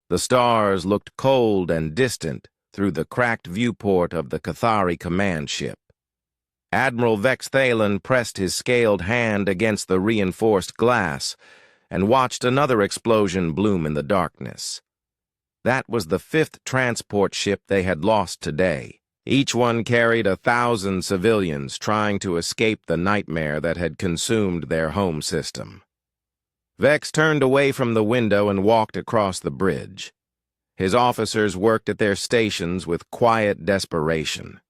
The stars looked cold and distant through the cracked viewport of the Cathari command ship. Admiral Vex Thalen pressed his scaled hand against the reinforced glass and watched another explosion bloom in the darkness. That was the 5th transport ship they had lost today. Each one carried 1,000 civilians trying to escape the nightmare that had consumed their home system. Vex turned away from the window and walked across the bridge. His officers worked at their stations with quiet desperation.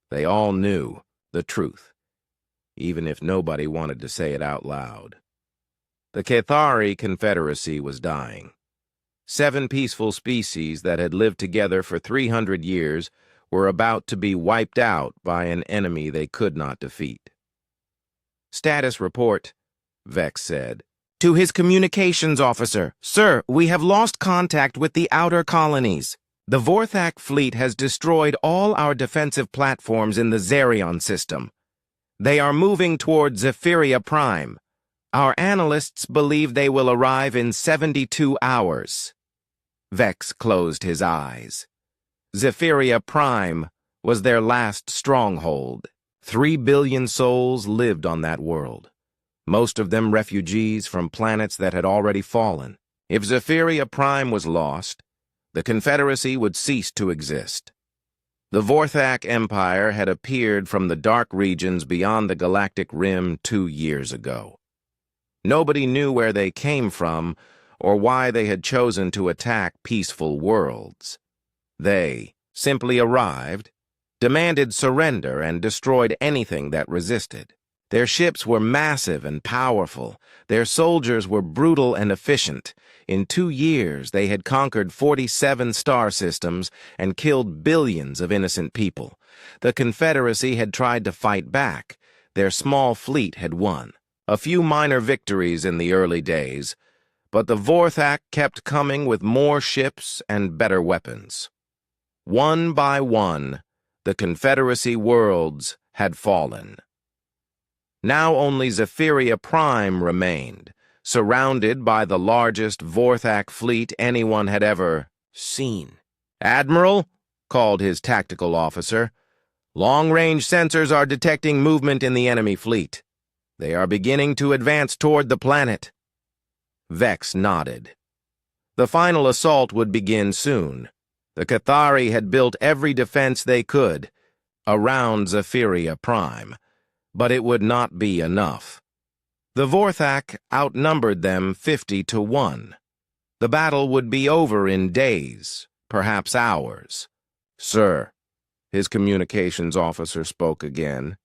They all knew the truth, even if nobody wanted to say it out loud. The Cathari Confederacy was dying. 7 peaceful species that had lived together for 300 years were about to be wiped out by an enemy they could not defeat. "Status report," Vex said. "To his communications officer. Sir, we have lost contact with the outer colonies. The Vorthak fleet has destroyed all our defensive platforms in the Zerion system. They are moving toward Zephyria Prime. Our analysts believe they will arrive in 72 hours. Vex closed his eyes. Zephyria Prime was their last stronghold. 3 billion souls lived on that world, most of them refugees from planets that had already fallen. If Zephyria Prime was lost, the Confederacy would cease to exist. The Vorthak Empire had appeared from the dark regions beyond the galactic rim 2 years ago. Nobody knew where they came from or why they had chosen to attack peaceful worlds. They simply arrived, demanded surrender, and destroyed anything that resisted. Their ships were massive and powerful. Their soldiers were brutal and efficient. In 2 years, they had conquered 47 star systems and killed billions of innocent people. The Confederacy had tried to fight back. Their small fleet had won. A few minor victories in the early days, but the Vorthak kept coming with more ships and better weapons. One by one, the Confederacy worlds had fallen. Now only Zephyria Prime remained, surrounded by the largest Vorthak fleet anyone had ever seen. "Admiral," called his tactical officer, "long-range sensors are detecting movement in the enemy fleet. They are beginning to advance toward the planet." Vex nodded. The final assault would begin soon. The Cathari had built every defense they could around Zephyria Prime, but it would not be enough. The Vorthak outnumbered them 50-1. The battle would be over in days, perhaps hours. "Sir," his communications officer spoke again,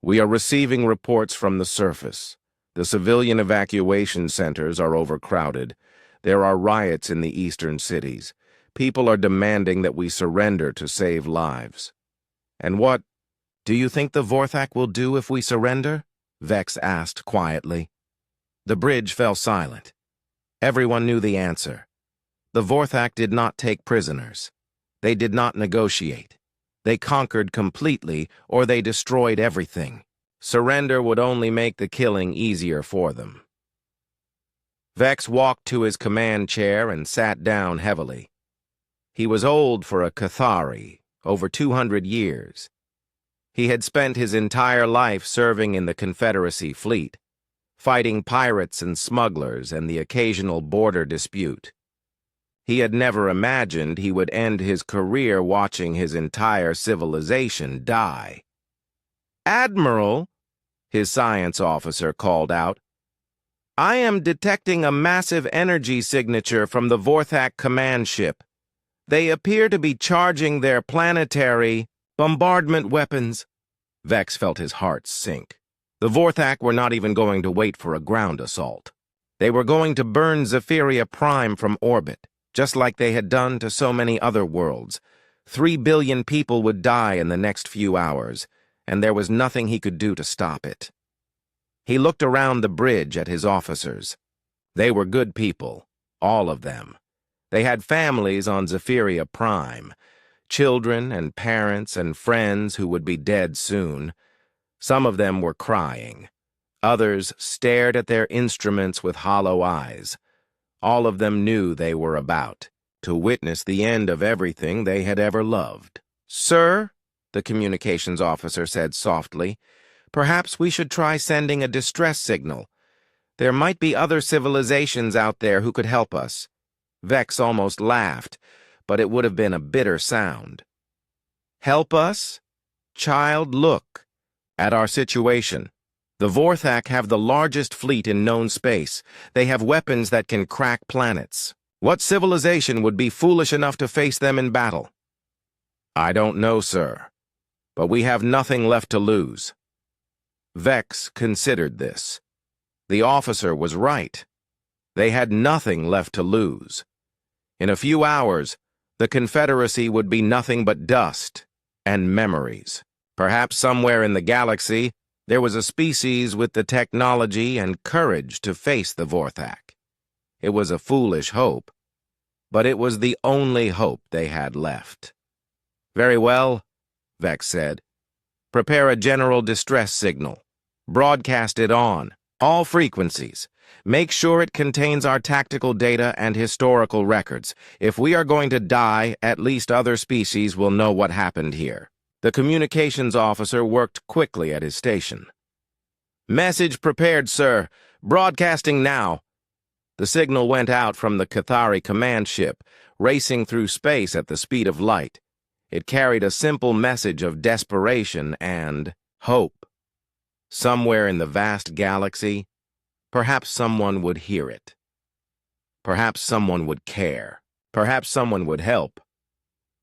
"we are receiving reports from the surface. The civilian evacuation centers are overcrowded. There are riots in the eastern cities. People are demanding that we surrender to save lives." "And what do you think the Vorthak will do if we surrender?" Vex asked quietly. The bridge fell silent. Everyone knew the answer. The Vorthak did not take prisoners. They did not negotiate. They conquered completely, or they destroyed everything. Surrender would only make the killing easier for them. Vex walked to his command chair and sat down heavily. He was old for a Cathari, over 200 years. He had spent his entire life serving in the Confederacy fleet, fighting pirates and smugglers and the occasional border dispute. He had never imagined he would end his career watching his entire civilization die. "Admiral," his science officer called out, "I am detecting a massive energy signature from the Vorthak command ship. They appear to be charging their planetary bombardment weapons." Vex felt his heart sink. The Vorthak were not even going to wait for a ground assault. They were going to burn Zephyria Prime from orbit, just like they had done to so many other worlds. 3 billion people would die in the next few hours, and there was nothing he could do to stop it. He looked around the bridge at his officers. They were good people, all of them. They had families on Zephyria Prime, children and parents and friends who would be dead soon. Some of them were crying. Others stared at their instruments with hollow eyes. All of them knew they were about to witness the end of everything they had ever loved. "Sir," the communications officer said softly, "perhaps we should try sending a distress signal. There might be other civilizations out there who could help us." Vex almost laughed, but it would have been a bitter sound. "Help us? Child, look at our situation. The Vorthak have the largest fleet in known space. They have weapons that can crack planets. What civilization would be foolish enough to face them in battle?" "I don't know, sir, but we have nothing left to lose." Vex considered this. The officer was right. They had nothing left to lose. In a few hours, the Confederacy would be nothing but dust and memories. Perhaps somewhere in the galaxy, there was a species with the technology and courage to face the Vorthak. It was a foolish hope, but it was the only hope they had left. "Very well," Vex said. "Prepare a general distress signal. Broadcast it on all frequencies. Make sure it contains our tactical data and historical records. If we are going to die, at least other species will know what happened here." The communications officer worked quickly at his station. "Message prepared, sir. Broadcasting now." The signal went out from the Cathari command ship, racing through space at the speed of light. It carried a simple message of desperation and hope. Somewhere in the vast galaxy, perhaps someone would hear it. Perhaps someone would care. Perhaps someone would help.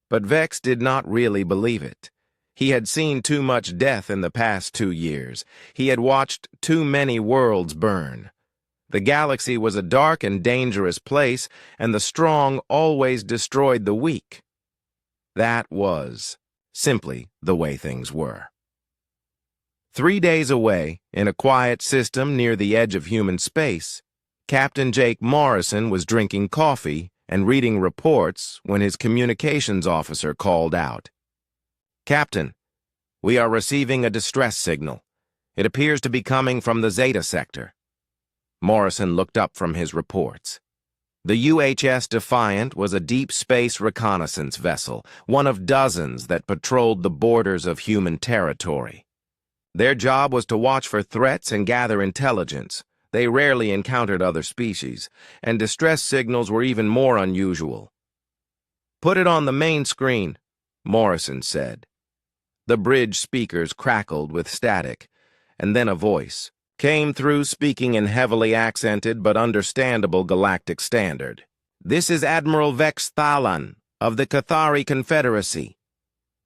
But Vex did not really believe it. He had seen too much death in the past 2 years. He had watched too many worlds burn. The galaxy was a dark and dangerous place, and the strong always destroyed the weak. That was simply the way things were. 3 days away, in a quiet system near the edge of human space, Captain Jake Morrison was drinking coffee and reading reports when his communications officer called out. "Captain, we are receiving a distress signal. It appears to be coming from the Zeta sector." Morrison looked up from his reports. The UHS Defiant was a deep space reconnaissance vessel, one of dozens that patrolled the borders of human territory. Their job was to watch for threats and gather intelligence. They rarely encountered other species, and distress signals were even more unusual. "Put it on the main screen," Morrison said. The bridge speakers crackled with static, and then a voice came through speaking in heavily accented but understandable galactic standard. "This is Admiral Vex Thalan of the Cathari Confederacy.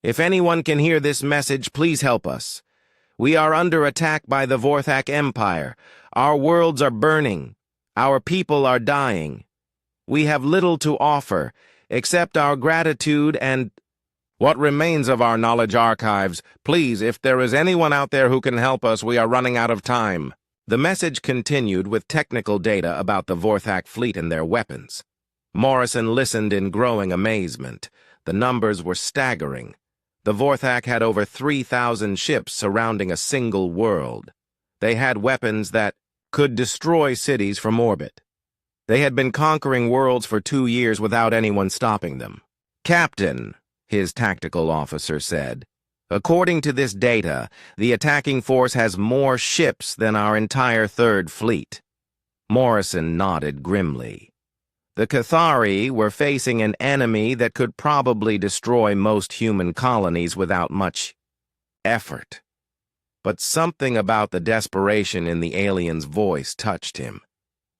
If anyone can hear this message, please help us. We are under attack by the Vorthak Empire. Our worlds are burning. Our people are dying. We have little to offer, except our gratitude and what remains of our knowledge archives. Please, if there is anyone out there who can help us, we are running out of time." The message continued with technical data about the Vorthak fleet and their weapons. Morrison listened in growing amazement. The numbers were staggering. The Vorthak had over 3,000 ships surrounding a single world. They had weapons that could destroy cities from orbit. They had been conquering worlds for 2 years without anyone stopping them. "Captain," his tactical officer said, "according to this data, the attacking force has more ships than our entire third fleet." Morrison nodded grimly. The Cathari were facing an enemy that could probably destroy most human colonies without much effort. But something about the desperation in the alien's voice touched him.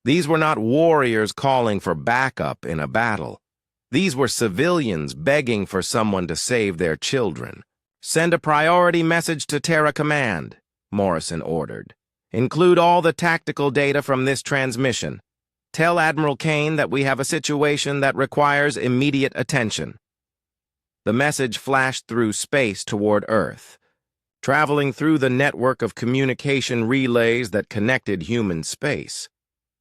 These were not warriors calling for backup in a battle. These were civilians begging for someone to save their children. "Send a priority message to Terra Command," Morrison ordered. "Include all the tactical data from this transmission. Tell Admiral Kane that we have a situation that requires immediate attention." The message flashed through space toward Earth, traveling through the network of communication relays that connected human space.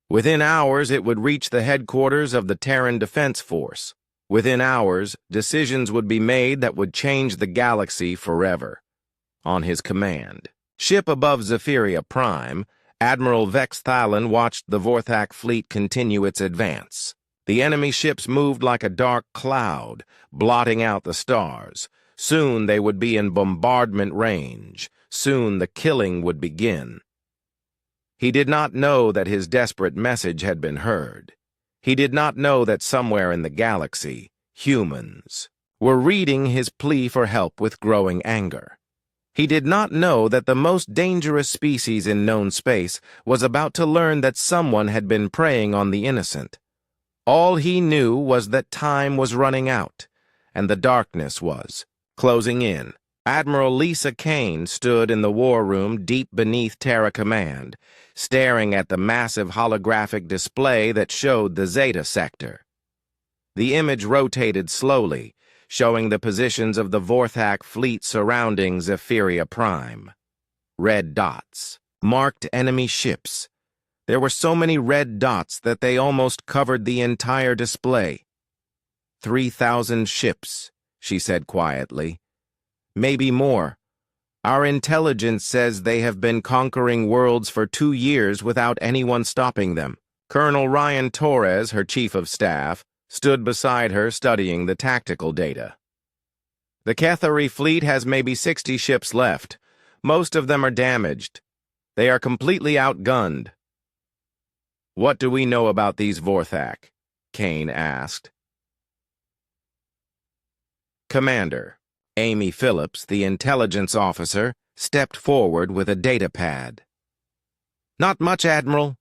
Within hours, it would reach the headquarters of the Terran Defense Force. Within hours, decisions would be made that would change the galaxy forever. On his command. Ship above Zephyria Prime, Admiral Vex Thalan watched the Vorthak fleet continue its advance. The enemy ships moved like a dark cloud, blotting out the stars. Soon they would be in bombardment range. Soon the killing would begin. He did not know that his desperate message had been heard. He did not know that somewhere in the galaxy, humans were reading his plea for help with growing anger. He did not know that the most dangerous species in known space was about to learn that someone had been preying on the innocent. All he knew was that time was running out, and the darkness was closing in. Admiral Lisa Kane stood in the war room deep beneath Terra Command, staring at the massive holographic display that showed the Zeta sector. The image rotated slowly, showing the positions of the Vorthak fleet surrounding Zephyria Prime. Red dots marked enemy ships. There were so many red dots that they almost covered the entire display. 3,000 ships, she said quietly. Maybe more. Our intelligence says they have been conquering worlds for 2 years without anyone stopping them. Colonel Ryan Torres, her chief of staff, stood beside her studying the tactical data. The Cathari fleet has maybe 60 ships left. Most of them are damaged. They are completely outgunned. What do we know about these Vorthak? Kane asked. Commander Amy Phillips, the intelligence officer, stepped forward with a data pad. Not much, Admiral.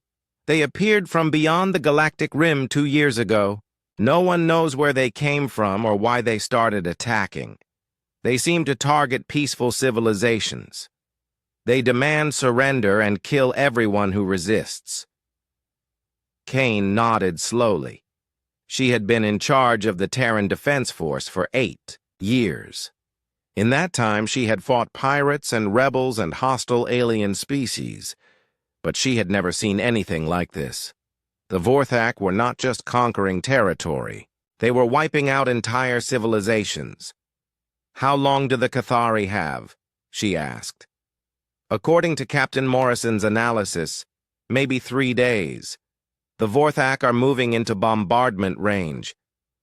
They appeared from beyond the galactic rim 2 years ago. No one knows where they came from or why they started attacking. They seem to target peaceful civilizations. They demand surrender and kill everyone who resists. Kane nodded slowly. She had been in charge of the Terran Defense Force for 8 years. In that time, she had fought pirates and rebels and hostile alien species, but she had never seen anything like this. The Vorthak were not just conquering territory. They were wiping out entire civilizations. How long do the Cathari have? She asked. According to Captain Morrison's analysis, maybe 3 days. The Vorthak are moving into bombardment range.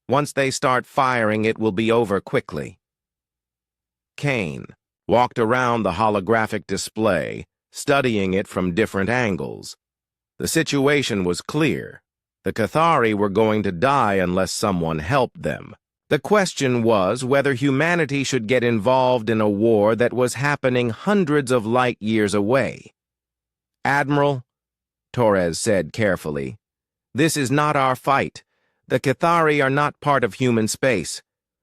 Once they start firing, it will be over quickly. Kane walked around the holographic display, studying it from different angles. The situation was clear. The Cathari were going to die unless someone helped them. The question was whether humanity should get involved in a war that was happening hundreds of light years away. Admiral, Torres said carefully, this is not our fight. The Cathari are not part of human space.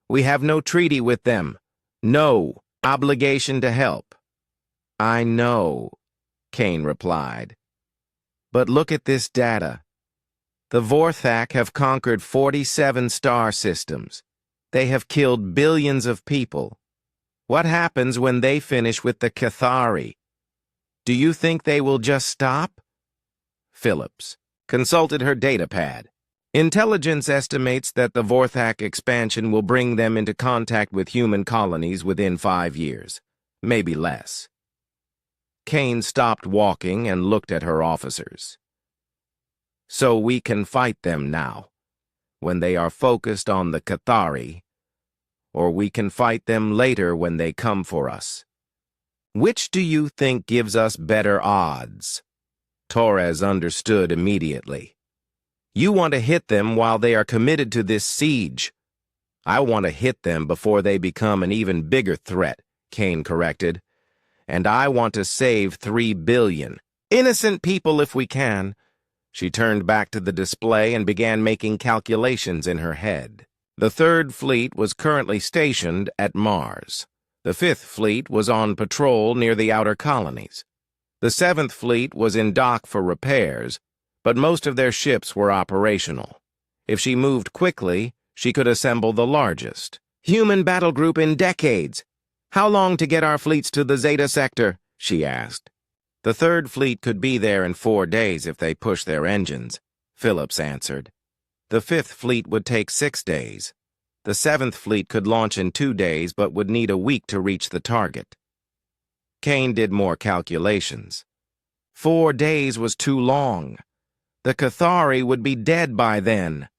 We have no treaty with them. No obligation to help. I know, Kane replied. But look at this data. The Vorthak have conquered 47 star systems. They have killed billions of people. What happens when they finish with the Cathari? Do you think they will just stop? Phillips consulted her datapad. Intelligence estimates that the Vorthak expansion will bring them into contact with human colonies within 5 years, maybe less. Kane stopped walking and looked at her officers. So we can fight them now, when they are focused on the Cathari, or we can fight them later when they come for us. Which do you think gives us better odds? Torres understood immediately. You want to hit them while they are committed to this siege. I want to hit them before they become an even bigger threat, Kane corrected. And I want to save 3 billion. Innocent people if we can. She turned back to the display and began making calculations in her head. The 3rd Fleet was currently stationed at Mars. The 5th Fleet was on patrol near the outer colonies. The 7th Fleet was in dock for repairs, but most of their ships were operational. If she moved quickly, she could assemble the largest human battle group in decades. How long to get our fleets to the Zeta sector? She asked. The 3rd Fleet could be there in 4 days if they push their engines, Phillips answered. The 5th Fleet would take 6 days. The 7th Fleet could launch in 2 days but would need a week to reach the target. Kane did more calculations. 4 days was too long. The Cathari would be dead by then.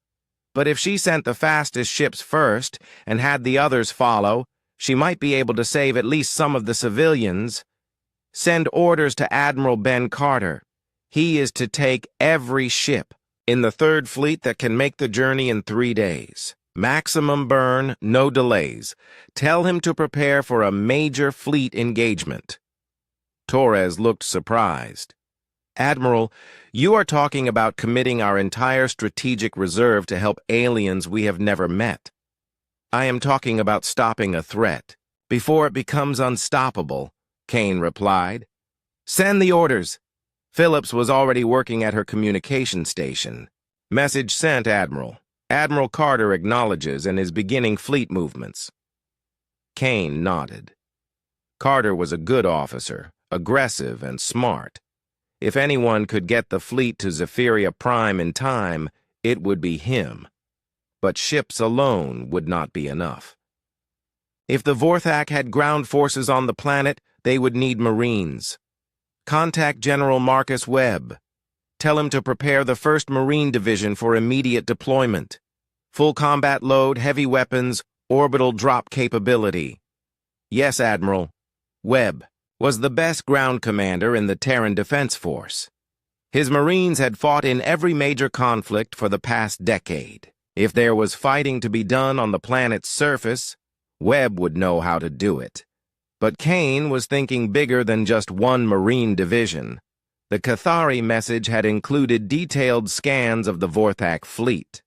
But if she sent the fastest ships first and had the others follow, she might be able to save at least some of the civilians. Send orders to Admiral Ben Carter. He is to take every ship in the Third Fleet that can make the journey in 3 days. Maximum burn, no delays. Tell him to prepare for a major fleet engagement. Torres looked surprised. Admiral, you are talking about committing our entire strategic reserve to help aliens we have never met. I am talking about stopping a threat before it becomes unstoppable, Kane replied. Send the orders. Phillips was already working at her communication station. Message sent, Admiral. Admiral Carter acknowledges and is beginning fleet movements. Kane nodded. Carter was a good officer, aggressive and smart. If anyone could get the fleet to Zephyria Prime in time, it would be him. But ships alone would not be enough. If the Vorthak had ground forces on the planet, they would need Marines. Contact General Marcus Webb. Tell him to prepare the 1st Marine Division for immediate deployment. Full combat load, heavy weapons, orbital drop capability. Yes, Admiral. Webb was the best ground commander in the Terran Defense Force. His Marines had fought in every major conflict for the past decade. If there was fighting to be done on the planet's surface, Webb would know how to do it. But Kane was thinking bigger than just one Marine division. The Cathari message had included detailed scans of the Vorthak fleet.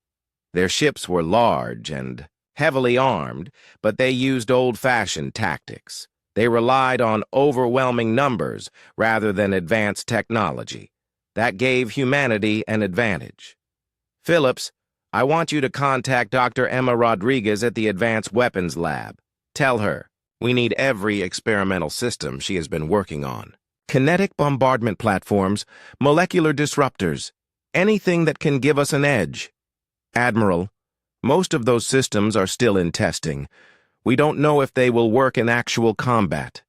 Their ships were large and heavily armed, but they used old-fashioned tactics. They relied on overwhelming numbers rather than advanced technology. That gave humanity an advantage. Phillips, I want you to contact Dr. Emma Rodriguez at the Advanced Weapons Lab. Tell her we need every experimental system she has been working on. Kinetic bombardment platforms, molecular disruptors, anything that can give us an edge. Admiral, most of those systems are still in testing. We don't know if they will work in actual combat.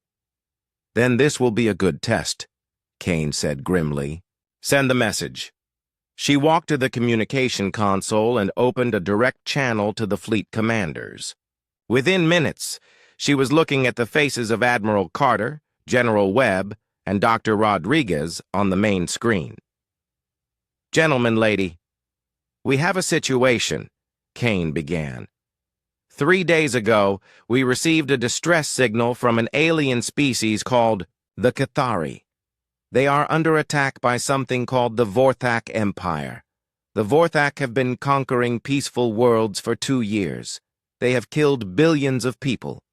Then this will be a good test, Kane said grimly. Send the message. She walked to the communication console and opened a direct channel to the fleet commanders. Within minutes, she was looking at the faces of Admiral Carter, General Webb, and Dr. Rodriguez on the main screen. Gentlemen, lady, we have a situation, Kane began. 3 days ago, we received a distress signal from an alien species called the Cathari. They are under attack by something called the Vorthak Empire. The Vorthak have been conquering peaceful worlds for 2 years. They have killed billions of people.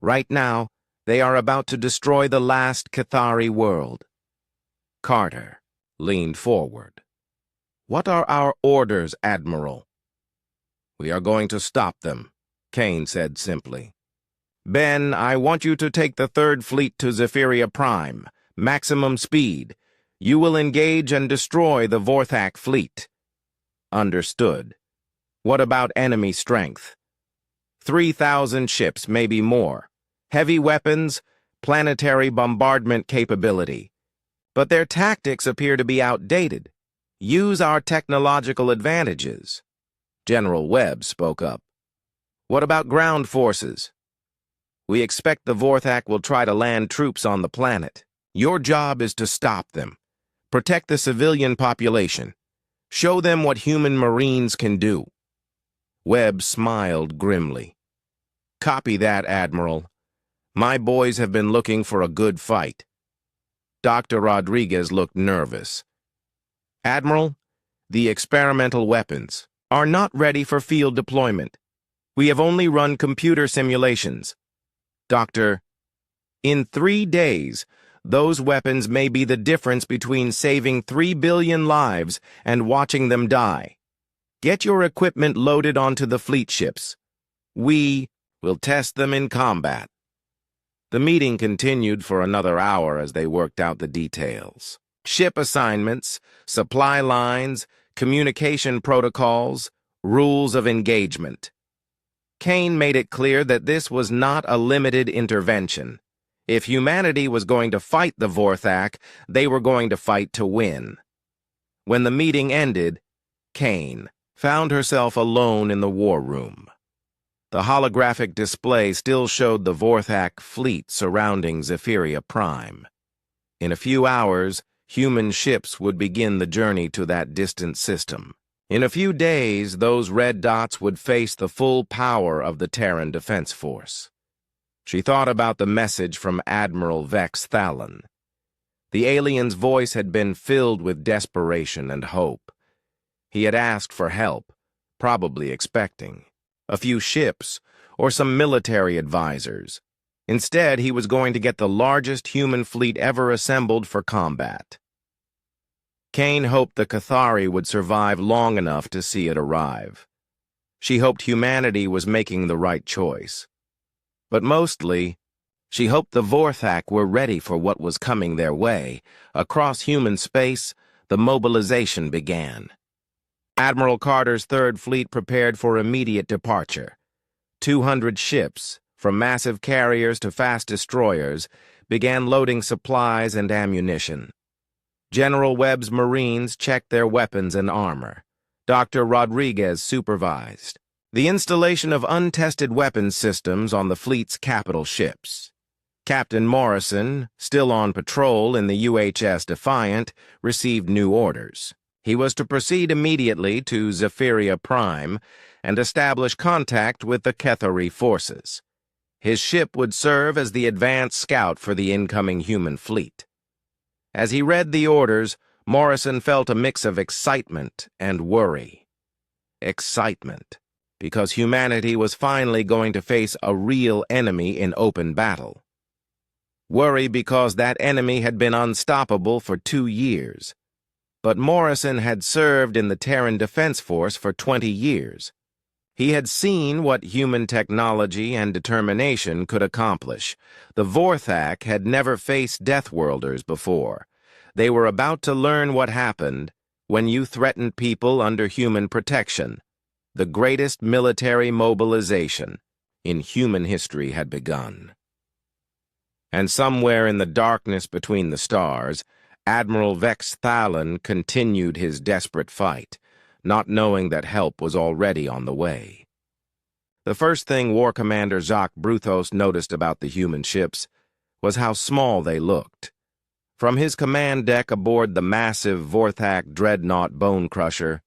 Right now, they are about to destroy the last Cathari world. Carter leaned forward. What are our orders, Admiral? We are going to stop them, Kane said simply. Ben, I want you to take the 3rd Fleet to Zephyria Prime. Maximum speed. You will engage and destroy the Vorthak fleet. Understood. What about enemy strength? 3,000 ships, maybe more. Heavy weapons, planetary bombardment capability. But their tactics appear to be outdated. Use our technological advantages. General Webb spoke up. What about ground forces? We expect the Vorthak will try to land troops on the planet. Your job is to stop them. Protect the civilian population. Show them what human Marines can do. Webb smiled grimly. Copy that, Admiral. My boys have been looking for a good fight. Dr. Rodriguez looked nervous. Admiral, the experimental weapons are not ready for field deployment. We have only run computer simulations. Doctor, in 3 days, those weapons may be the difference between saving 3 billion lives and watching them die. Get your equipment loaded onto the fleet ships. We will test them in combat. The meeting continued for another hour as they worked out the details. Ship assignments, supply lines, communication protocols, rules of engagement. Kane made it clear that this was not a limited intervention. If humanity was going to fight the Vorthak, they were going to fight to win. When the meeting ended, Kane found herself alone in the war room. The holographic display still showed the Vorthak fleet surrounding Zephyria Prime. In a few hours, human ships would begin the journey to that distant system. In a few days, those red dots would face the full power of the Terran Defense Force. She thought about the message from Admiral Vex Thalon. The alien's voice had been filled with desperation and hope. He had asked for help, probably expecting a few ships or some military advisors. Instead, he was going to get the largest human fleet ever assembled for combat. Kane hoped the Cathari would survive long enough to see it arrive. She hoped humanity was making the right choice. But mostly, she hoped the Vorthak were ready for what was coming their way. Across human space, the mobilization began. Admiral Carter's Third Fleet prepared for immediate departure. 200 ships, from massive carriers to fast destroyers, began loading supplies and ammunition. General Webb's Marines checked their weapons and armor. Dr. Rodriguez supervised the installation of untested weapons systems on the fleet's capital ships. Captain Morrison, still on patrol in the UHS Defiant, received new orders. He was to proceed immediately to Zephyria Prime and establish contact with the Cathari forces. His ship would serve as the advance scout for the incoming human fleet. As he read the orders, Morrison felt a mix of excitement and worry. Excitement, because humanity was finally going to face a real enemy in open battle. Worry because that enemy had been unstoppable for 2 years. But Morrison had served in the Terran Defense Force for 20 years. He had seen what human technology and determination could accomplish. The Vorthak had never faced Deathworlders before. They were about to learn what happened when you threatened people under human protection. The greatest military mobilization in human history had begun. And somewhere in the darkness between the stars, Admiral Vex Thalon continued his desperate fight, not knowing that help was already on the way. The first thing War Commander Jacques Bruthos noticed about the human ships was how small they looked. From his command deck aboard the massive Vorthak dreadnought Bone Crusher,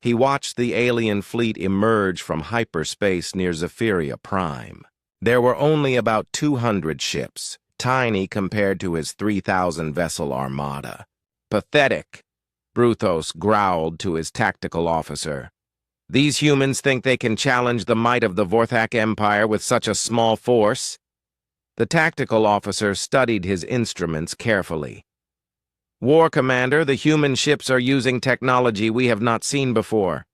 he watched the alien fleet emerge from hyperspace near Zephyria Prime. There were only about 200 ships, tiny compared to his 3,000-vessel armada. Pathetic, Bruthos growled to his tactical officer. These humans think they can challenge the might of the Vorthak Empire with such a small force? The tactical officer studied his instruments carefully. War Commander, the human ships are using technology we have not seen before.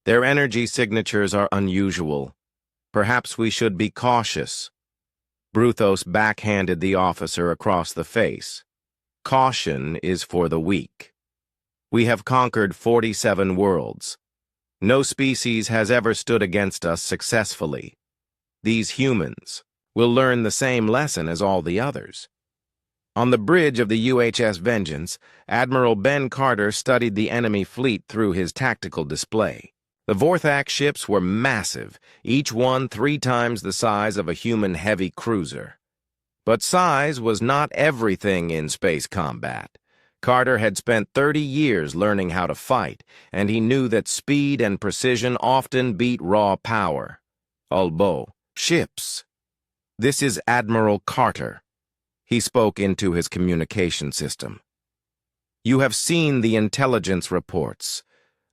Their energy signatures are unusual. Perhaps we should be cautious. Bruthos backhanded the officer across the face. Caution is for the weak. We have conquered 47 worlds. No species has ever stood against us successfully. These humans will learn the same lesson as all the others. On the bridge of the UHS Vengeance, Admiral Ben Carter studied the enemy fleet through his tactical display. The Vorthak ships were massive, each one 3 times the size of a human heavy cruiser. But size was not everything in space combat. Carter had spent 30 years learning how to fight, and he knew that speed and precision often beat raw power. Ulbo, ships. This is Admiral Carter. He spoke into his communication system. You have seen the intelligence reports.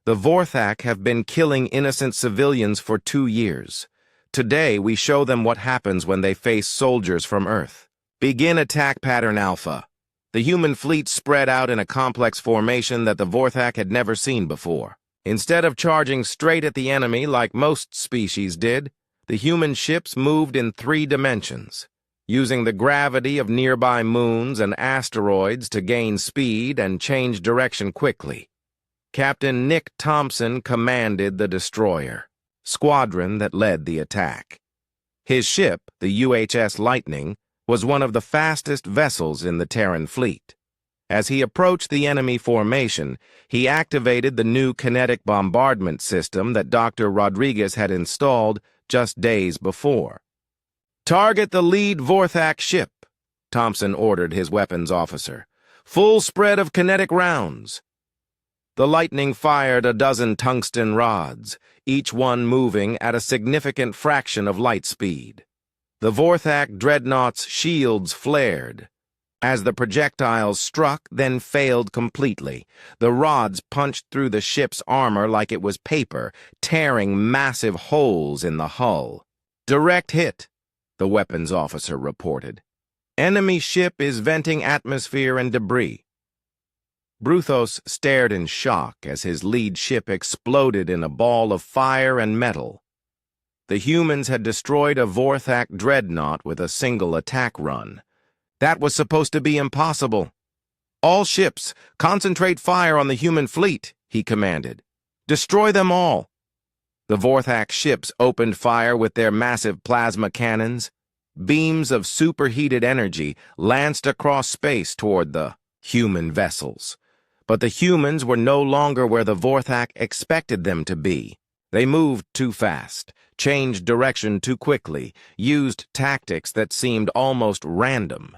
The Vorthak have been killing innocent civilians for 2 years. Today, we show them what happens when they face soldiers from Earth. Begin attack pattern Alpha. The human fleet spread out in a complex formation that the Vorthak had never seen before. Instead of charging straight at the enemy like most species did, the human ships moved in 3 dimensions, using the gravity of nearby moons and asteroids to gain speed and change direction quickly. Captain Nick Thompson commanded the destroyer, squadron that led the attack. His ship, the UHS Lightning, was one of the fastest vessels in the Terran fleet. As he approached the enemy formation, he activated the new kinetic bombardment system that Dr. Rodriguez had installed just days before. "Target the lead Vorthak ship," Thompson ordered his weapons officer. "Full spread of kinetic rounds." The lightning fired a dozen tungsten rods, each one moving at a significant fraction of light speed. The Vorthak dreadnought's shields flared. As the projectiles struck, then failed completely, the rods punched through the ship's armor like it was paper, tearing massive holes in the hull. "Direct hit," the weapons officer reported. "Enemy ship is venting atmosphere and debris." Bruthos stared in shock as his lead ship exploded in a ball of fire and metal. The humans had destroyed a Vorthak dreadnought with a single attack run. That was supposed to be impossible. "All ships, concentrate fire on the human fleet," he commanded. "Destroy them all." The Vorthak ships opened fire with their massive plasma cannons. Beams of superheated energy lanced across space toward the human vessels. But the humans were no longer where the Vorthak expected them to be. They moved too fast, changed direction too quickly, used tactics that seemed almost random.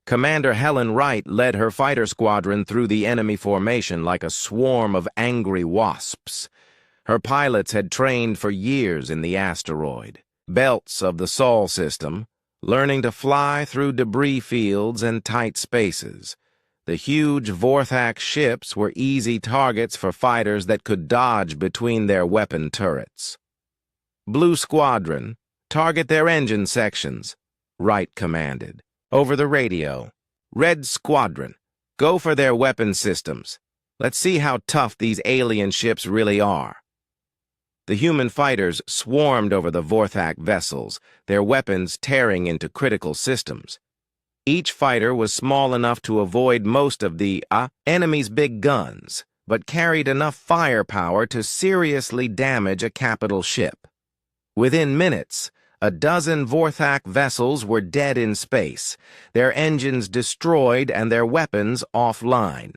Commander Helen Wright led her fighter squadron through the enemy formation like a swarm of angry wasps. Her pilots had trained for years in the asteroid belts of the Sol system, learning to fly through debris fields and tight spaces. The huge Vorthak ships were easy targets for fighters that could dodge between their weapon turrets. "Blue Squadron, target their engine sections," Wright commanded. Over the radio, "Red Squadron, go for their weapon systems. Let's see how tough these alien ships really are." The human fighters swarmed over the Vorthak vessels, their weapons tearing into critical systems. Each fighter was small enough to avoid most of the enemy's big guns, but carried enough firepower to seriously damage a capital ship. Within minutes, a dozen Vorthak vessels were dead in space, their engines destroyed and their weapons offline.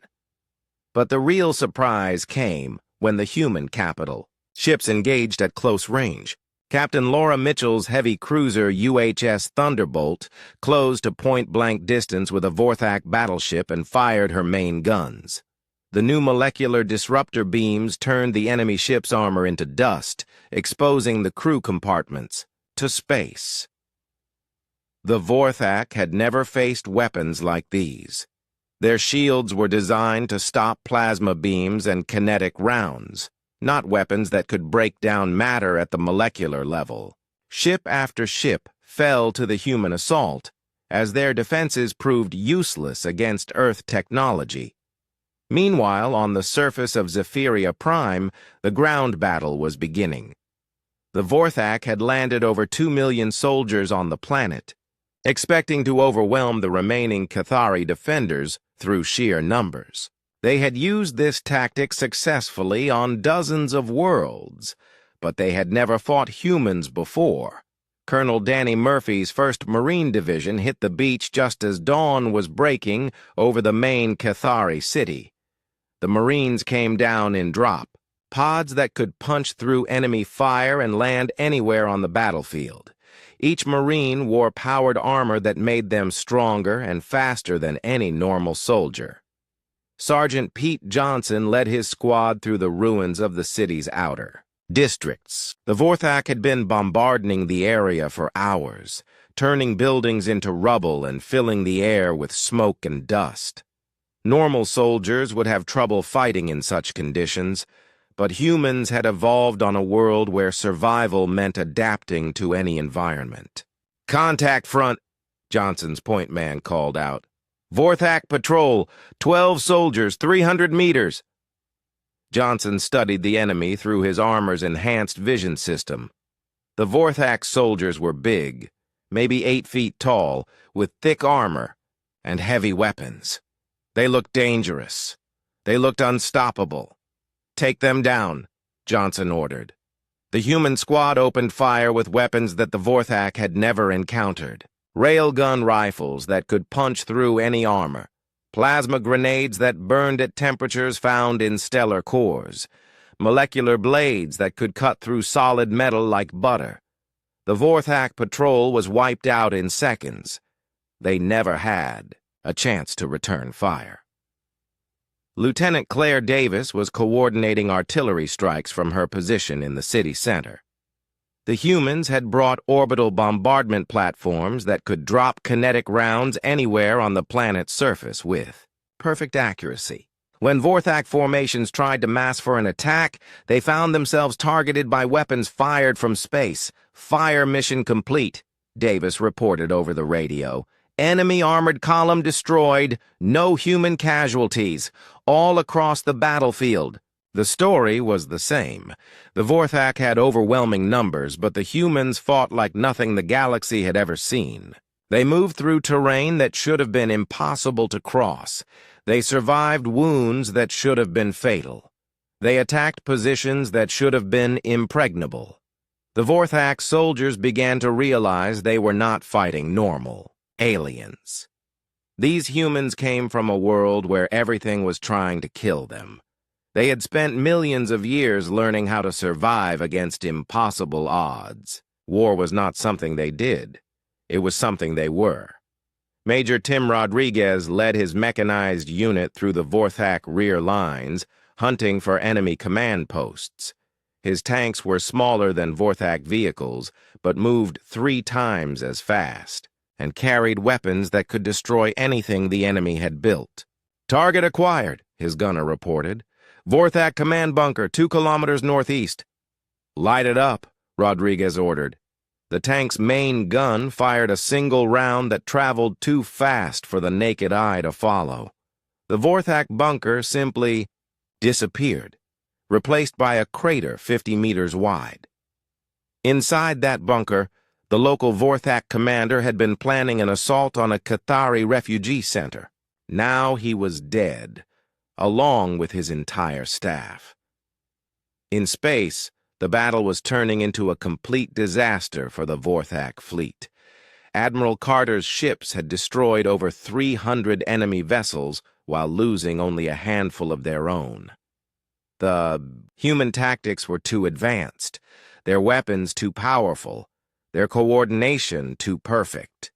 But the real surprise came when the human capital ships engaged at close range. Captain Laura Mitchell's heavy cruiser UHS Thunderbolt closed to point-blank distance with a Vorthak battleship and fired her main guns. The new molecular disruptor beams turned the enemy ship's armor into dust, exposing the crew compartments to space. The Vorthak had never faced weapons like these. Their shields were designed to stop plasma beams and kinetic rounds, not weapons that could break down matter at the molecular level. Ship after ship fell to the human assault, as their defenses proved useless against Earth technology. Meanwhile, on the surface of Zephyria Prime, the ground battle was beginning. The Vorthak had landed over 2 million soldiers on the planet, expecting to overwhelm the remaining Cathari defenders through sheer numbers. They had used this tactic successfully on dozens of worlds, but they had never fought humans before. Colonel Danny Murphy's 1st Marine Division hit the beach just as dawn was breaking over the main Cathari city. The Marines came down in drop, pods that could punch through enemy fire and land anywhere on the battlefield. Each Marine wore powered armor that made them stronger and faster than any normal soldier. Sergeant Pete Johnson led his squad through the ruins of the city's outer districts. The Vorthak had been bombarding the area for hours, turning buildings into rubble and filling the air with smoke and dust. Normal soldiers would have trouble fighting in such conditions, but humans had evolved on a world where survival meant adapting to any environment. "Contact front," Johnson's point man called out. "Vorthak patrol, 12 soldiers, 300 meters. Johnson studied the enemy through his armor's enhanced vision system. The Vorthak soldiers were big, maybe 8 feet tall, with thick armor and heavy weapons. They looked dangerous. They looked unstoppable. "Take them down," Johnson ordered. The human squad opened fire with weapons that the Vorthak had never encountered. Railgun rifles that could punch through any armor. plasma grenades that burned at temperatures found in stellar cores, molecular blades that could cut through solid metal like butter. The Vorthak patrol was wiped out in seconds. They never had a chance to return fire. Lieutenant Claire Davis was coordinating artillery strikes from her position in the city center. The humans had brought orbital bombardment platforms that could drop kinetic rounds anywhere on the planet's surface with perfect accuracy. When Vorthak formations tried to mass for an attack, they found themselves targeted by weapons fired from space. "Fire mission complete," Davis reported over the radio. "Enemy armored column destroyed, no human casualties, all across the battlefield." The story was the same. The Vorthak had overwhelming numbers, but the humans fought like nothing the galaxy had ever seen. They moved through terrain that should have been impossible to cross. They survived wounds that should have been fatal. They attacked positions that should have been impregnable. The Vorthak soldiers began to realize they were not fighting normal aliens. These humans came from a world where everything was trying to kill them. They had spent millions of years learning how to survive against impossible odds. War was not something they did. It was something they were. Major Tim Rodriguez led his mechanized unit through the Vorthak rear lines, hunting for enemy command posts. His tanks were smaller than Vorthak vehicles, but moved 3 times as fast, and carried weapons that could destroy anything the enemy had built. "Target acquired," his gunner reported. "Vorthak command bunker 2 kilometers northeast." "Light it up," Rodriguez ordered. The tank's main gun fired a single round that traveled too fast for the naked eye to follow. The Vorthak bunker simply disappeared, replaced by a crater 50 meters wide. Inside that bunker, the local Vorthak commander had been planning an assault on a Cathari refugee center. Now he was dead, along with his entire staff. In space, the battle was turning into a complete disaster for the Vorthak fleet. Admiral Carter's ships had destroyed over 300 enemy vessels while losing only a handful of their own. The human tactics were too advanced, their weapons too powerful, their coordination too perfect.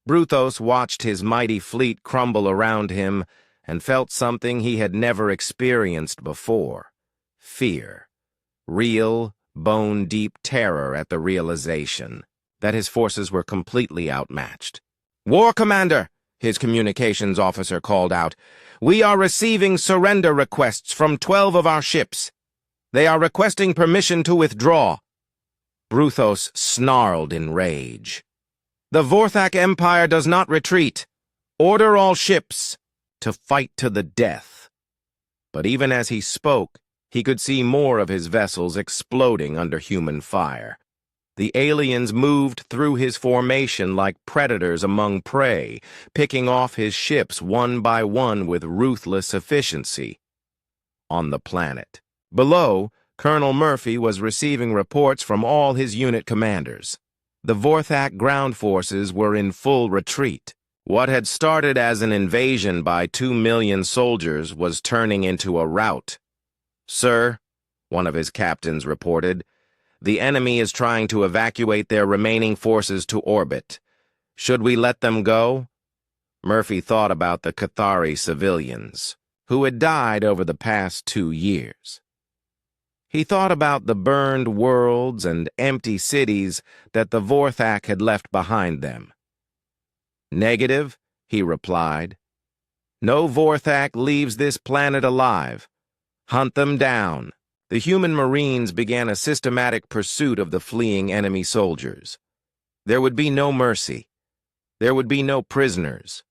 Bruthos watched his mighty fleet crumble around him and felt something he had never experienced before: fear. Real, bone-deep terror at the realization that his forces were completely outmatched. "War Commander," his communications officer called out, "we are receiving surrender requests from 12 of our ships. They are requesting permission to withdraw." Bruthos snarled in rage. "The Vorthak Empire does not retreat. Order all ships to fight to the death." But even as he spoke, he could see more of his vessels exploding under human fire. The aliens moved through his formation like predators among prey, picking off his ships one by one with ruthless efficiency. On the planet below, Colonel Murphy was receiving reports from all his unit commanders. The Vorthak ground forces were in full retreat. What had started as an invasion by 2 million soldiers was turning into a rout. "Sir," one of his captains reported, "the enemy is trying to evacuate their remaining forces to orbit. Should we let them go?" Murphy thought about the Cathari civilians, who had died over the past 2 years. He thought about the burned worlds and empty cities that the Vorthak had left behind them. "Negative," he replied. "No Vorthak leaves this planet alive. Hunt them down." The human Marines began a systematic pursuit of the fleeing enemy soldiers. There would be no mercy. There would be no prisoners.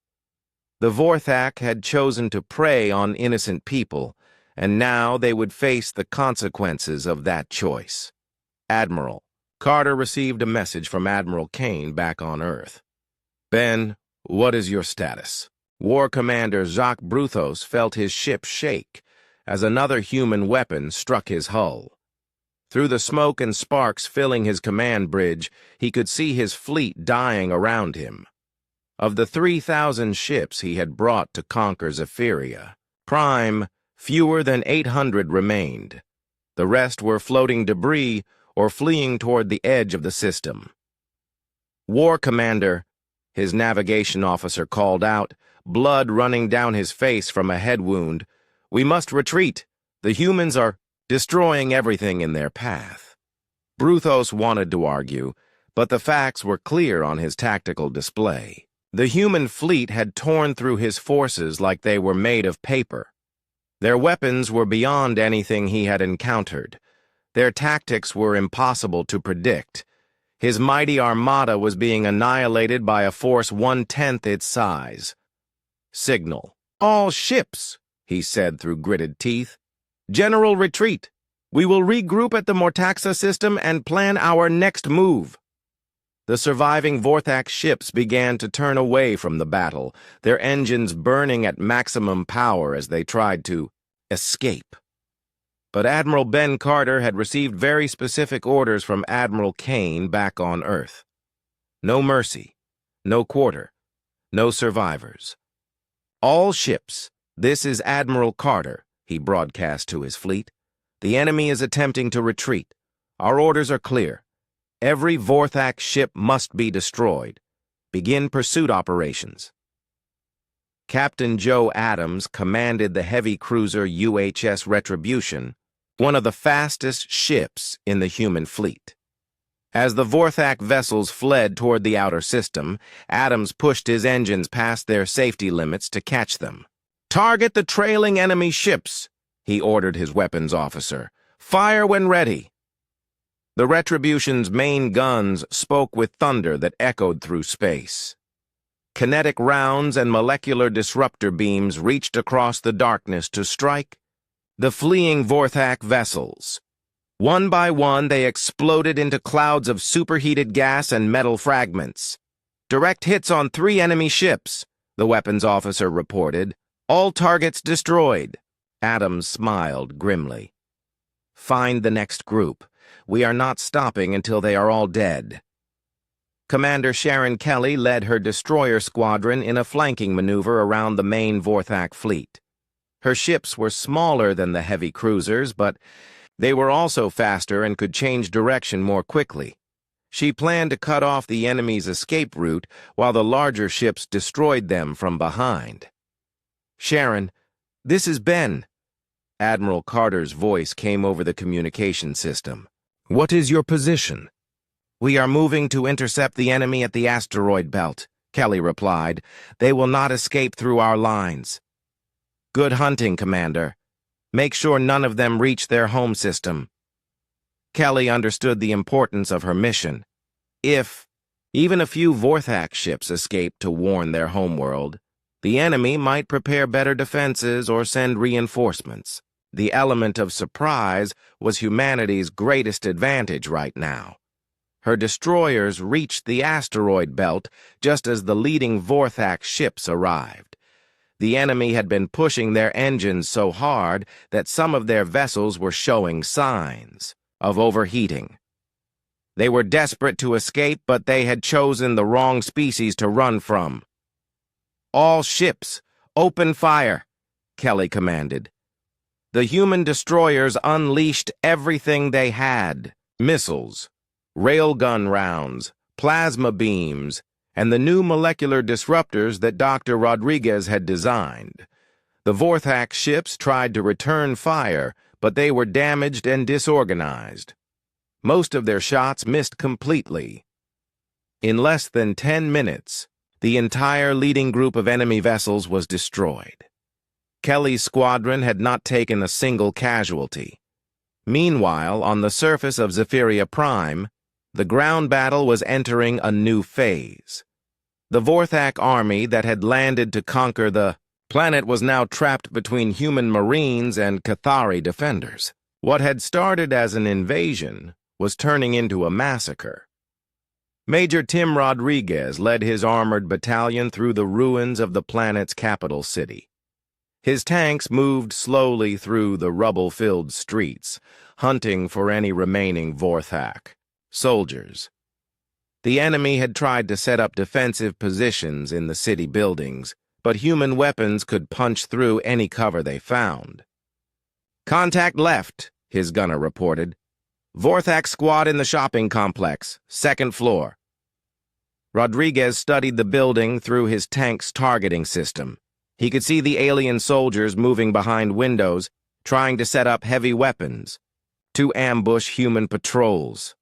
The Vorthak had chosen to prey on innocent people, and now they would face the consequences of that choice. "Admiral." Carter received a message from Admiral Kane back on Earth. "Ben, what is your status?" War Commander Jacques Bruthos felt his ship shake as another human weapon struck his hull. Through the smoke and sparks filling his command bridge, he could see his fleet dying around him. Of the 3,000 ships he had brought to conquer Zephyria, Prime, fewer than 800 remained. The rest were floating debris or fleeing toward the edge of the system. "War Commander," his navigation officer called out, blood running down his face from a head wound. "We must retreat. The humans are destroying everything in their path." Bruthos wanted to argue, but the facts were clear on his tactical display. The human fleet had torn through his forces like they were made of paper. Their weapons were beyond anything he had encountered. Their tactics were impossible to predict. His mighty armada was being annihilated by a force 1/10 its size. "Signal. All ships," he said through gritted teeth. "General retreat. We will regroup at the Mortaxa system and plan our next move." The surviving Vorthak ships began to turn away from the battle, their engines burning at maximum power as they tried to escape. But Admiral Ben Carter had received very specific orders from Admiral Kane back on Earth. No mercy, no quarter, no survivors. "All ships, this is Admiral Carter," he broadcast to his fleet. "The enemy is attempting to retreat. Our orders are clear. Every Vorthak ship must be destroyed. Begin pursuit operations." Captain Joe Adams commanded the heavy cruiser UHS Retribution, one of the fastest ships in the human fleet. As the Vorthak vessels fled toward the outer system, Adams pushed his engines past their safety limits to catch them. "Target the trailing enemy ships," he ordered his weapons officer. "Fire when ready." The Retribution's main guns spoke with thunder that echoed through space. Kinetic rounds and molecular disruptor beams reached across the darkness to strike the fleeing Vorthak vessels. One by one, they exploded into clouds of superheated gas and metal fragments. "Direct hits on 3 enemy ships," the weapons officer reported. "All targets destroyed." Adams smiled grimly. "Find the next group. We are not stopping until they are all dead." Commander Sharon Kelly led her destroyer squadron in a flanking maneuver around the main Vorthak fleet. Her ships were smaller than the heavy cruisers, but they were also faster and could change direction more quickly. She planned to cut off the enemy's escape route while the larger ships destroyed them from behind. "Sharon, this is Ben." Admiral Carter's voice came over the communication system. "What is your position?" "We are moving to intercept the enemy at the asteroid belt," Kelly replied. "They will not escape through our lines." "Good hunting, Commander. Make sure none of them reach their home system." Kelly understood the importance of her mission. If even a few Vorthak ships escaped to warn their homeworld, the enemy might prepare better defenses or send reinforcements. The element of surprise was humanity's greatest advantage right now. Her destroyers reached the asteroid belt just as the leading Vorthak ships arrived. The enemy had been pushing their engines so hard that some of their vessels were showing signs of overheating. They were desperate to escape, but they had chosen the wrong species to run from. "All ships, open fire," Kelly commanded. The human destroyers unleashed everything they had: missiles, railgun rounds, plasma beams, and the new molecular disruptors that Dr. Rodriguez had designed. The Vorthak ships tried to return fire, but they were damaged and disorganized. Most of their shots missed completely. In less than 10 minutes, the entire leading group of enemy vessels was destroyed. Kelly's squadron had not taken a single casualty. Meanwhile, on the surface of Zephyria Prime, the ground battle was entering a new phase. The Vorthak army that had landed to conquer the planet was now trapped between human marines and Cathari defenders. What had started as an invasion was turning into a massacre. Major Tim Rodriguez led his armored battalion through the ruins of the planet's capital city. His tanks moved slowly through the rubble-filled streets, hunting for any remaining Vorthak soldiers. The enemy had tried to set up defensive positions in the city buildings, but human weapons could punch through any cover they found. "Contact left," his gunner reported. "Vorthak squad in the shopping complex, second floor." Rodriguez studied the building through his tank's targeting system. He could see the alien soldiers moving behind windows, trying to set up heavy weapons to ambush human patrols.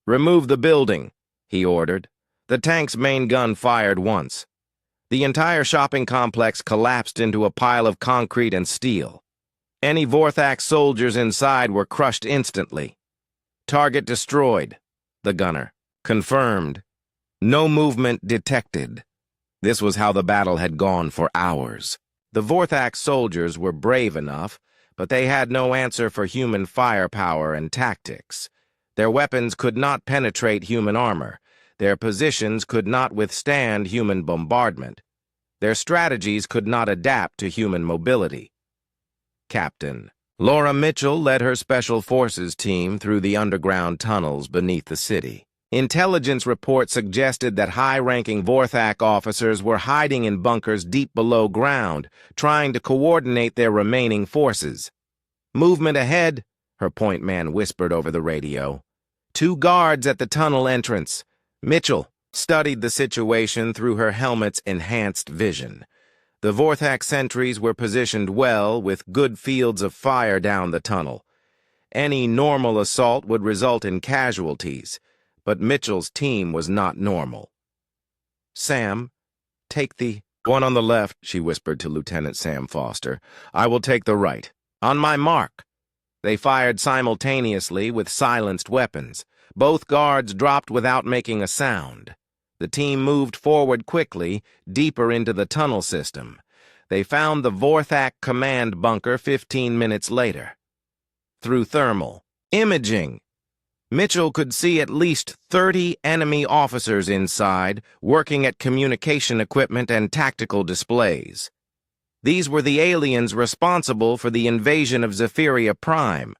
"Remove the building," he ordered. The tank's main gun fired once. The entire shopping complex collapsed into a pile of concrete and steel. Any Vorthak soldiers inside were crushed instantly. "Target destroyed," the gunner confirmed. "No movement detected." This was how the battle had gone for hours. The Vorthak soldiers were brave enough, but they had no answer for human firepower and tactics. Their weapons could not penetrate human armor. Their positions could not withstand human bombardment. Their strategies could not adapt to human mobility. Captain Laura Mitchell led her Special Forces team through the underground tunnels beneath the city. Intelligence reports suggested that high-ranking Vorthak officers were hiding in bunkers deep below ground, trying to coordinate their remaining forces. "Movement ahead," her point man whispered over the radio. "2 guards at the tunnel entrance." Mitchell studied the situation through her helmet's enhanced vision. The Vorthak sentries were positioned well, with good fields of fire down the tunnel. Any normal assault would result in casualties, but Mitchell's team was not normal. "Sam, take the one on the left," she whispered to Lieutenant Sam Foster. "I will take the right. On my mark." They fired simultaneously with silenced weapons. Both guards dropped without making a sound. The team moved forward quickly, deeper into the tunnel system. They found the Vorthak command bunker 15 minutes later. Through thermal imaging, Mitchell could see at least 30 enemy officers inside, working at communication equipment and tactical displays. These were the aliens responsible for the invasion of Zephyria Prime.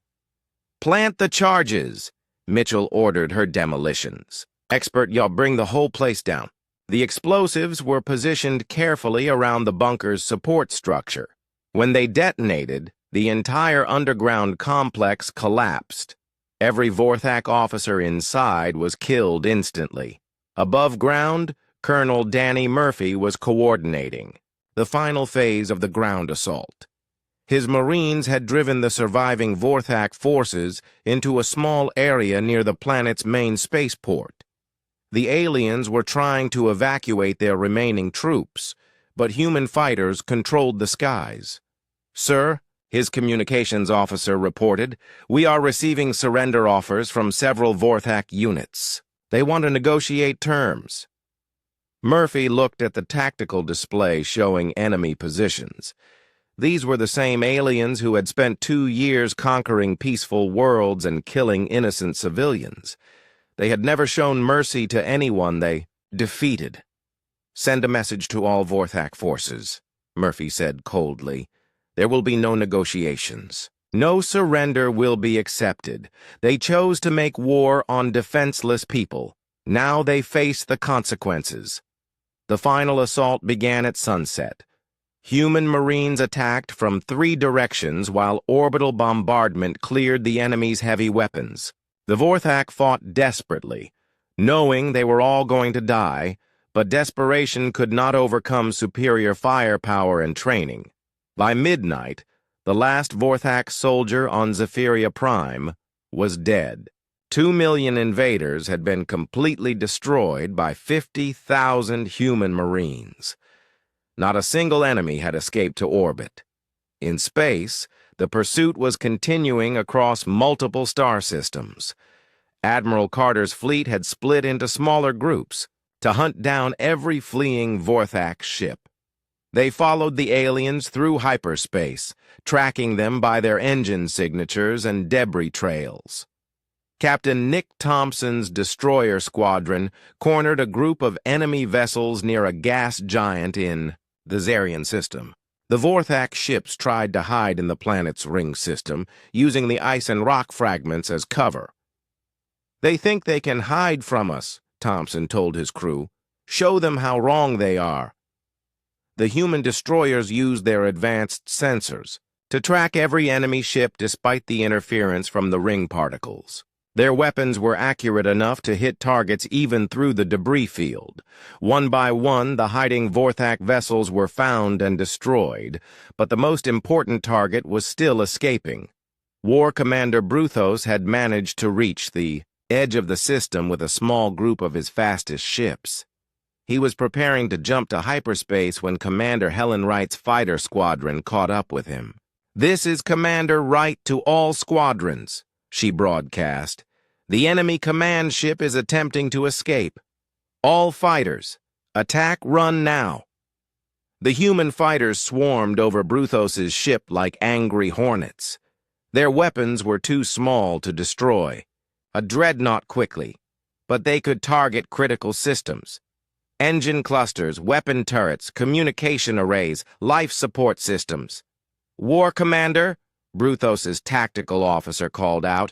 "Plant the charges," Mitchell ordered her demolitions. "Expert, y'all bring the whole place down." The explosives were positioned carefully around the bunker's support structure. When they detonated, the entire underground complex collapsed. Every Vorthak officer inside was killed instantly. Above ground, Colonel Danny Murphy was coordinating the final phase of the ground assault. His Marines had driven the surviving Vorthak forces into a small area near the planet's main spaceport. The aliens were trying to evacuate their remaining troops, but human fighters controlled the skies. "Sir," his communications officer reported, "we are receiving surrender offers from several Vorthak units. They want to negotiate terms." Murphy looked at the tactical display showing enemy positions. These were the same aliens who had spent 2 years conquering peaceful worlds and killing innocent civilians. They had never shown mercy to anyone they defeated. "Send a message to all Vorthak forces," Murphy said coldly. "There will be no negotiations. No surrender will be accepted. They chose to make war on defenseless people. Now they face the consequences." The final assault began at sunset. Human Marines attacked from 3 directions while orbital bombardment cleared the enemy's heavy weapons. The Vorthak fought desperately, knowing they were all going to die, but desperation could not overcome superior firepower and training. By midnight, the last Vorthak soldier on Zephyria Prime was dead. 2 million invaders had been completely destroyed by 50,000 human Marines. Not a single enemy had escaped to orbit. In space, the pursuit was continuing across multiple star systems. Admiral Carter's fleet had split into smaller groups to hunt down every fleeing Vorthak ship. They followed the aliens through hyperspace, tracking them by their engine signatures and debris trails. Captain Nick Thompson's destroyer squadron cornered a group of enemy vessels near a gas giant in the Zarian system. The Vorthak ships tried to hide in the planet's ring system, using the ice and rock fragments as cover. "They think they can hide from us," Thompson told his crew. "Show them how wrong they are." The human destroyers used their advanced sensors to track every enemy ship despite the interference from the ring particles. Their weapons were accurate enough to hit targets even through the debris field. One by one, the hiding Vorthak vessels were found and destroyed, but the most important target was still escaping. War Commander Bruthos had managed to reach the edge of the system with a small group of his fastest ships. He was preparing to jump to hyperspace when Commander Helen Wright's fighter squadron caught up with him. "This is Commander Wright to all squadrons," she broadcast. "The enemy command ship is attempting to escape. All fighters, attack run now." The human fighters swarmed over Bruthos's ship like angry hornets. Their weapons were too small to destroy. A dreadnought quickly, but they could target critical systems. Engine clusters, weapon turrets, communication arrays, life support systems. "War Commander," Bruthos's tactical officer called out,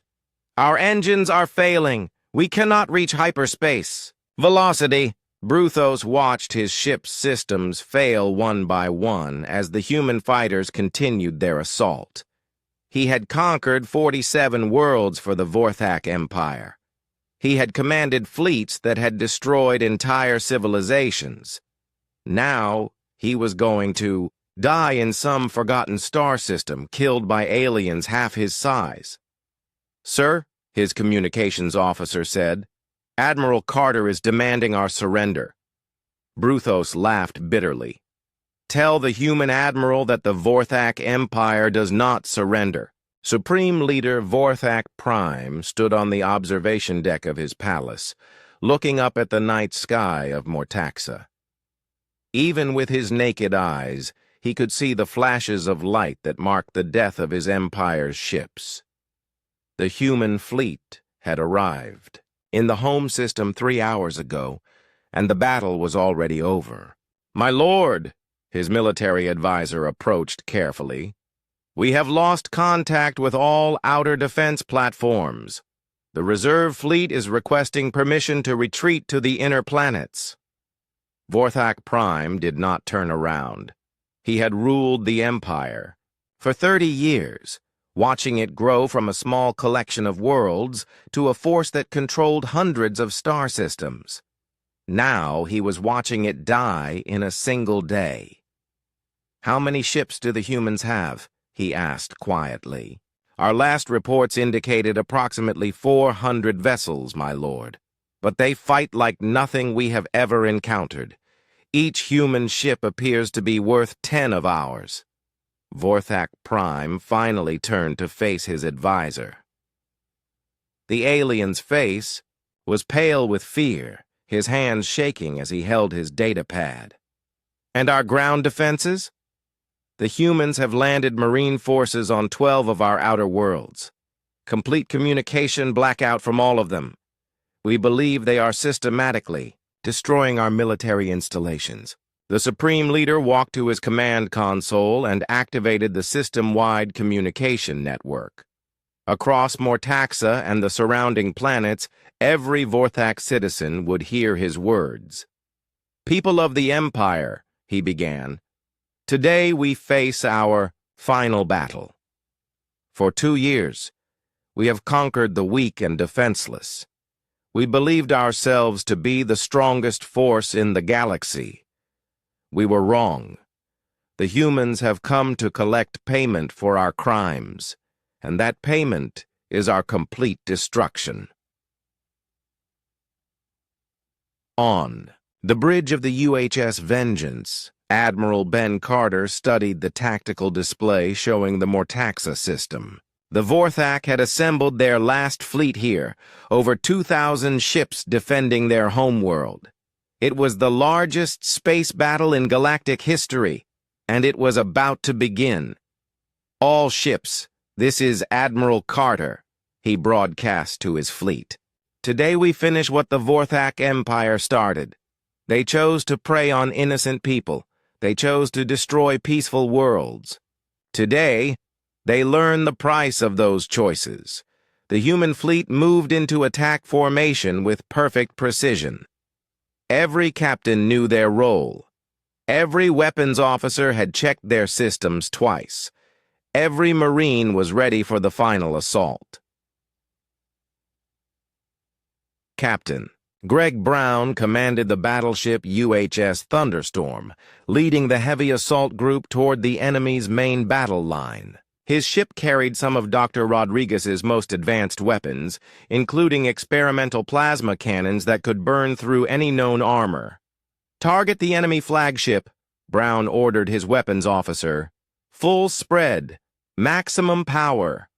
"our engines are failing. We cannot reach hyperspace." "Velocity." Bruthos watched his ship's systems fail one by one as the human fighters continued their assault. He had conquered 47 worlds for the Vorthak Empire. He had commanded fleets that had destroyed entire civilizations. Now he was going to die in some forgotten star system, killed by aliens half his size. "Sir," his communications officer said, "Admiral Carter is demanding our surrender." Bruthos laughed bitterly. "Tell the human admiral that the Vorthak Empire does not surrender." Supreme Leader Vorthak Prime stood on the observation deck of his palace, looking up at the night sky of Mortaxa. Even with his naked eyes, he could see the flashes of light that marked the death of his empire's ships. The human fleet had arrived in the home system 3 hours ago, and the battle was already over. "My lord," his military advisor approached carefully, "we have lost contact with all outer defense platforms. The reserve fleet is requesting permission to retreat to the inner planets." Vorthak Prime did not turn around. He had ruled the Empire for 30 years, watching it grow from a small collection of worlds to a force that controlled hundreds of star systems. Now he was watching it die in a single day. "How many ships do the humans have?" he asked quietly. "Our last reports indicated approximately 400 vessels, my lord. But they fight like nothing we have ever encountered. Each human ship appears to be worth 10 of ours." Vorthak Prime finally turned to face his advisor. The alien's face was pale with fear, his hands shaking as he held his data pad. "And our ground defenses? The humans have landed Marine forces on 12 of our outer worlds. Complete communication blackout from all of them. We believe they are systematically destroying our military installations." The Supreme Leader walked to his command console and activated the system-wide communication network. Across Mortaxa and the surrounding planets, every Vorthak citizen would hear his words. "People of the Empire," he began, "today we face our final battle. For 2 years, we have conquered the weak and defenseless. We believed ourselves to be the strongest force in the galaxy. We were wrong. The humans have come to collect payment for our crimes, and that payment is our complete destruction." On the bridge of the UHS Vengeance, Admiral Ben Carter studied the tactical display showing the Mortaxa system. The Vorthak had assembled their last fleet here, over 2,000 ships defending their homeworld. It was the largest space battle in galactic history, and it was about to begin. "All ships, this is Admiral Carter," he broadcast to his fleet. "Today we finish what the Vorthak Empire started. They chose to prey on innocent people. They chose to destroy peaceful worlds. Today, they learn the price of those choices. The human fleet moved into attack formation with perfect precision. Every captain knew their role. Every weapons officer had checked their systems twice. Every Marine was ready for the final assault. Captain Greg Brown commanded the battleship UHS Thunderstorm, leading the heavy assault group toward the enemy's main battle line. His ship carried some of Dr. Rodriguez's most advanced weapons, including experimental plasma cannons that could burn through any known armor. "Target the enemy flagship," Brown ordered his weapons officer. "Full spread. Maximum power."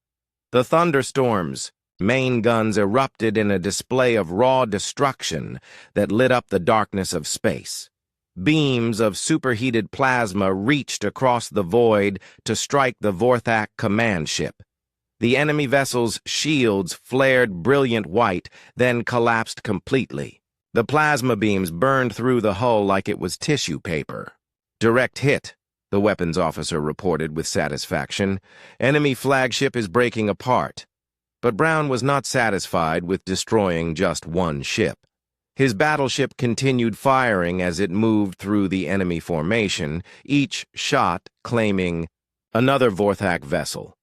The Thunderstorm's main guns erupted in a display of raw destruction that lit up the darkness of space. Beams of superheated plasma reached across the void to strike the Vorthak command ship. The enemy vessel's shields flared brilliant white, then collapsed completely. The plasma beams burned through the hull like it was tissue paper. "Direct hit," the weapons officer reported with satisfaction. "Enemy flagship is breaking apart." But Brown was not satisfied with destroying just one ship. His battleship continued firing as it moved through the enemy formation, each shot claiming another Vorthak vessel.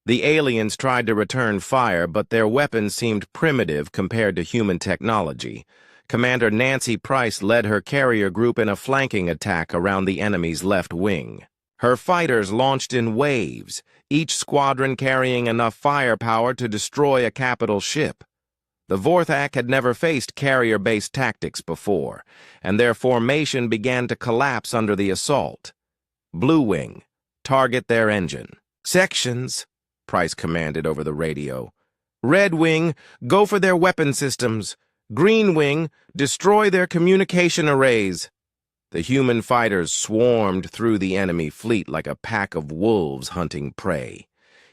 The aliens tried to return fire, but their weapons seemed primitive compared to human technology. Commander Nancy Price led her carrier group in a flanking attack around the enemy's left wing. Her fighters launched in waves, each squadron carrying enough firepower to destroy a capital ship. The Vorthak had never faced carrier-based tactics before, and their formation began to collapse under the assault. "Blue Wing, target their engine." "Sections," Price commanded over the radio. "Red Wing, go for their weapon systems. Green Wing, destroy their communication arrays." The human fighters swarmed through the enemy fleet like a pack of wolves hunting prey.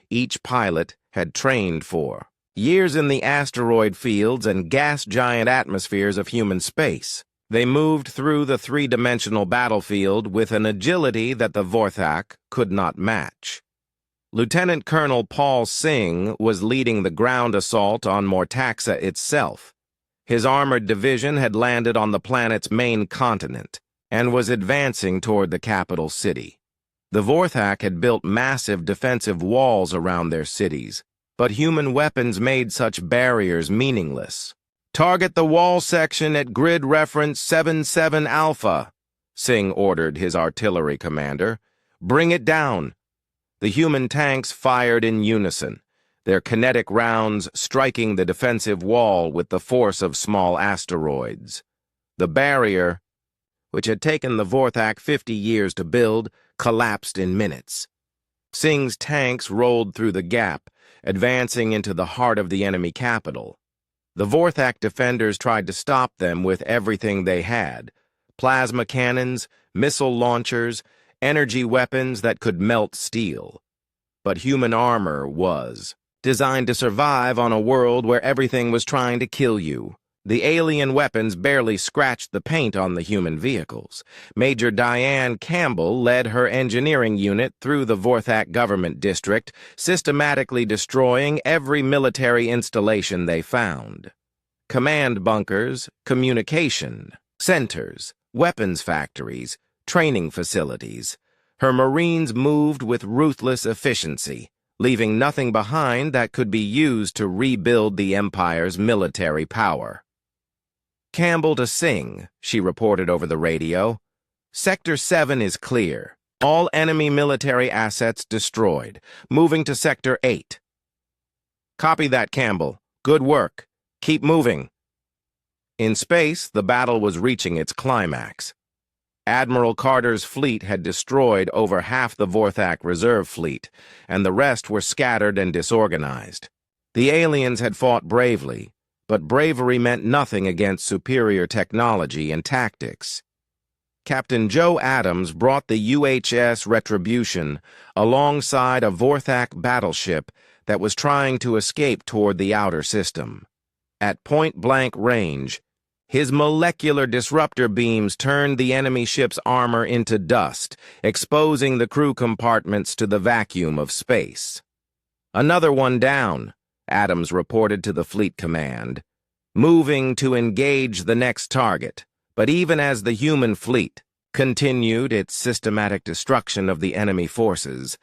Each pilot had trained for years in the asteroid fields and gas giant atmospheres of human space. They moved through the three-dimensional battlefield with an agility that the Vorthak could not match. Lieutenant Colonel Paul Singh was leading the ground assault on Mortaxa itself. His armored division had landed on the planet's main continent and was advancing toward the capital city. The Vorthak had built massive defensive walls around their cities, but human weapons made such barriers meaningless. "Target the wall section at grid reference 77 Alpha, Singh ordered his artillery commander. "Bring it down." The human tanks fired in unison, their kinetic rounds striking the defensive wall with the force of small asteroids. The barrier, which had taken the Vorthak 50 years to build, collapsed in minutes. Singh's tanks rolled through the gap, advancing into the heart of the enemy capital. The Vorthak defenders tried to stop them with everything they had: plasma cannons, missile launchers, energy weapons that could melt steel. But human armor was designed to survive on a world where everything was trying to kill you. The alien weapons barely scratched the paint on the human vehicles. Major Diane Campbell led her engineering unit through the Vorthak government district, systematically destroying every military installation they found. Command bunkers, communication centers, weapons factories, training facilities. Her Marines moved with ruthless efficiency, leaving nothing behind that could be used to rebuild the Empire's military power. "Campbell to Singh," she reported over the radio. "Sector 7 is clear. All enemy military assets destroyed. Moving to Sector 8. "Copy that, Campbell. Good work. Keep moving." In space, the battle was reaching its climax. Admiral Carter's fleet had destroyed over half the Vorthak reserve fleet, and the rest were scattered and disorganized. The aliens had fought bravely, but bravery meant nothing against superior technology and tactics. Captain Joe Adams brought the UHS Retribution alongside a Vorthak battleship that was trying to escape toward the outer system. At point-blank range, his molecular disruptor beams turned the enemy ship's armor into dust, exposing the crew compartments to the vacuum of space. "Another one down," Adams reported to the fleet command, moving to engage the next target. But even as the human fleet continued its systematic destruction of the enemy forces,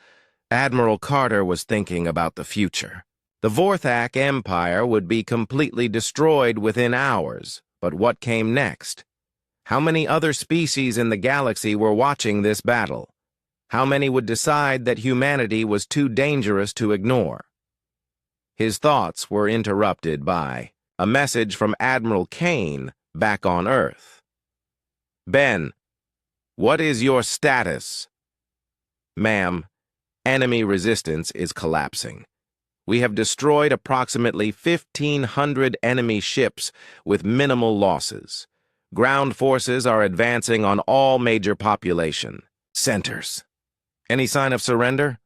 Admiral Carter was thinking about the future. The Vorthak Empire would be completely destroyed within hours, but what came next? How many other species in the galaxy were watching this battle? How many would decide that humanity was too dangerous to ignore? His thoughts were interrupted by a message from Admiral Kane back on Earth. "Ben, what is your status?" "Ma'am, enemy resistance is collapsing. We have destroyed approximately 1,500 enemy ships with minimal losses. Ground forces are advancing on all major population centers." "Any sign of surrender?"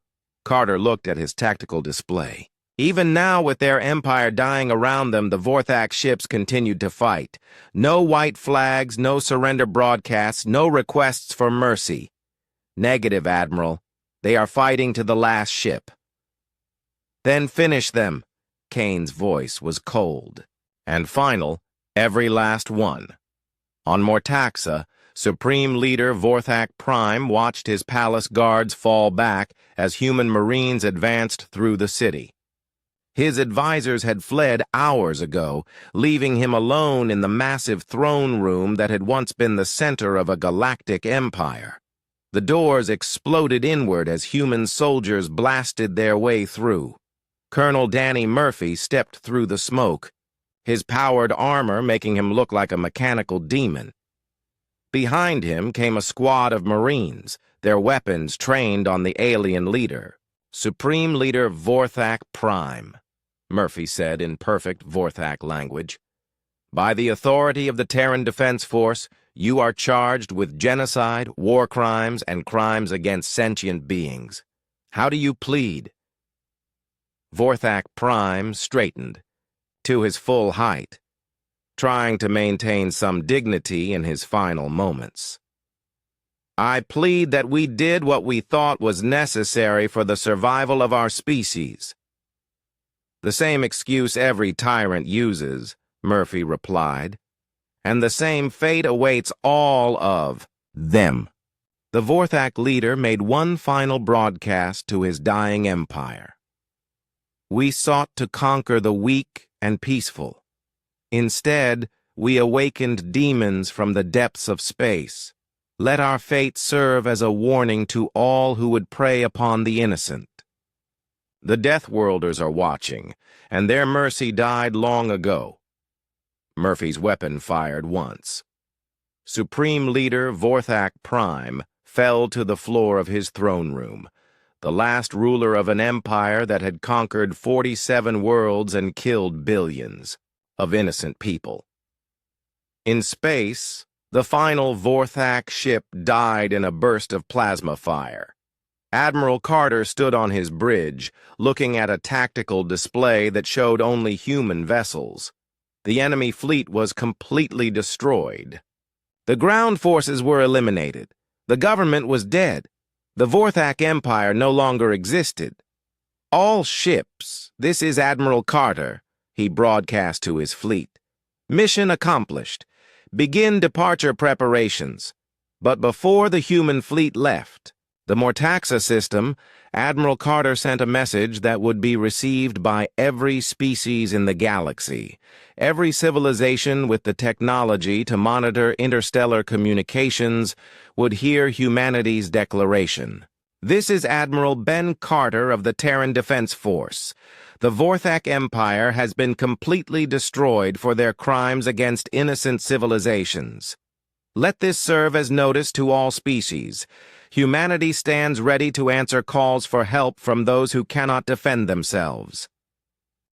Carter looked at his tactical display. Even now, with their empire dying around them, the Vorthak ships continued to fight. No white flags, no surrender broadcasts, no requests for mercy. "Negative, Admiral. They are fighting to the last ship." "Then finish them." Kane's voice was cold. "And final, every last one." On Mortaxa, Supreme Leader Vorthak Prime watched his palace guards fall back as human marines advanced through the city. His advisors had fled hours ago, leaving him alone in the massive throne room that had once been the center of a galactic empire. The doors exploded inward as human soldiers blasted their way through. Colonel Danny Murphy stepped through the smoke, his powered armor making him look like a mechanical demon. Behind him came a squad of Marines, their weapons trained on the alien leader. "Supreme Leader Vorthak Prime," Murphy said in perfect Vorthak language. "By the authority of the Terran Defense Force, you are charged with genocide, war crimes, and crimes against sentient beings. How do you plead?" Vorthak Prime straightened to his full height, trying to maintain some dignity in his final moments. "I plead that we did what we thought was necessary for the survival of our species." "The same excuse every tyrant uses," Murphy replied, "and the same fate awaits all of them." The Vorthak leader made one final broadcast to his dying empire. "We sought to conquer the weak and peaceful. Instead, we awakened demons from the depths of space. Let our fate serve as a warning to all who would prey upon the innocent. The Deathworlders are watching, and their mercy died long ago." Murphy's weapon fired once. Supreme Leader Vorthak Prime fell to the floor of his throne room, the last ruler of an empire that had conquered 47 worlds and killed billions of innocent people. In space, the final Vorthak ship died in a burst of plasma fire. Admiral Carter stood on his bridge, looking at a tactical display that showed only human vessels. The enemy fleet was completely destroyed. The ground forces were eliminated. The government was dead. The Vorthak Empire no longer existed. "All ships, this is Admiral Carter," he broadcast to his fleet. "Mission accomplished. Begin departure preparations." But before the human fleet left, the Mortaxa system, Admiral Carter sent a message that would be received by every species in the galaxy, every civilization with the technology to monitor interstellar communications would hear humanity's declaration. "This is Admiral Ben Carter of the Terran Defense Force. The Vorthak Empire has been completely destroyed for their crimes against innocent civilizations. Let this serve as notice to all species. Humanity stands ready to answer calls for help from those who cannot defend themselves."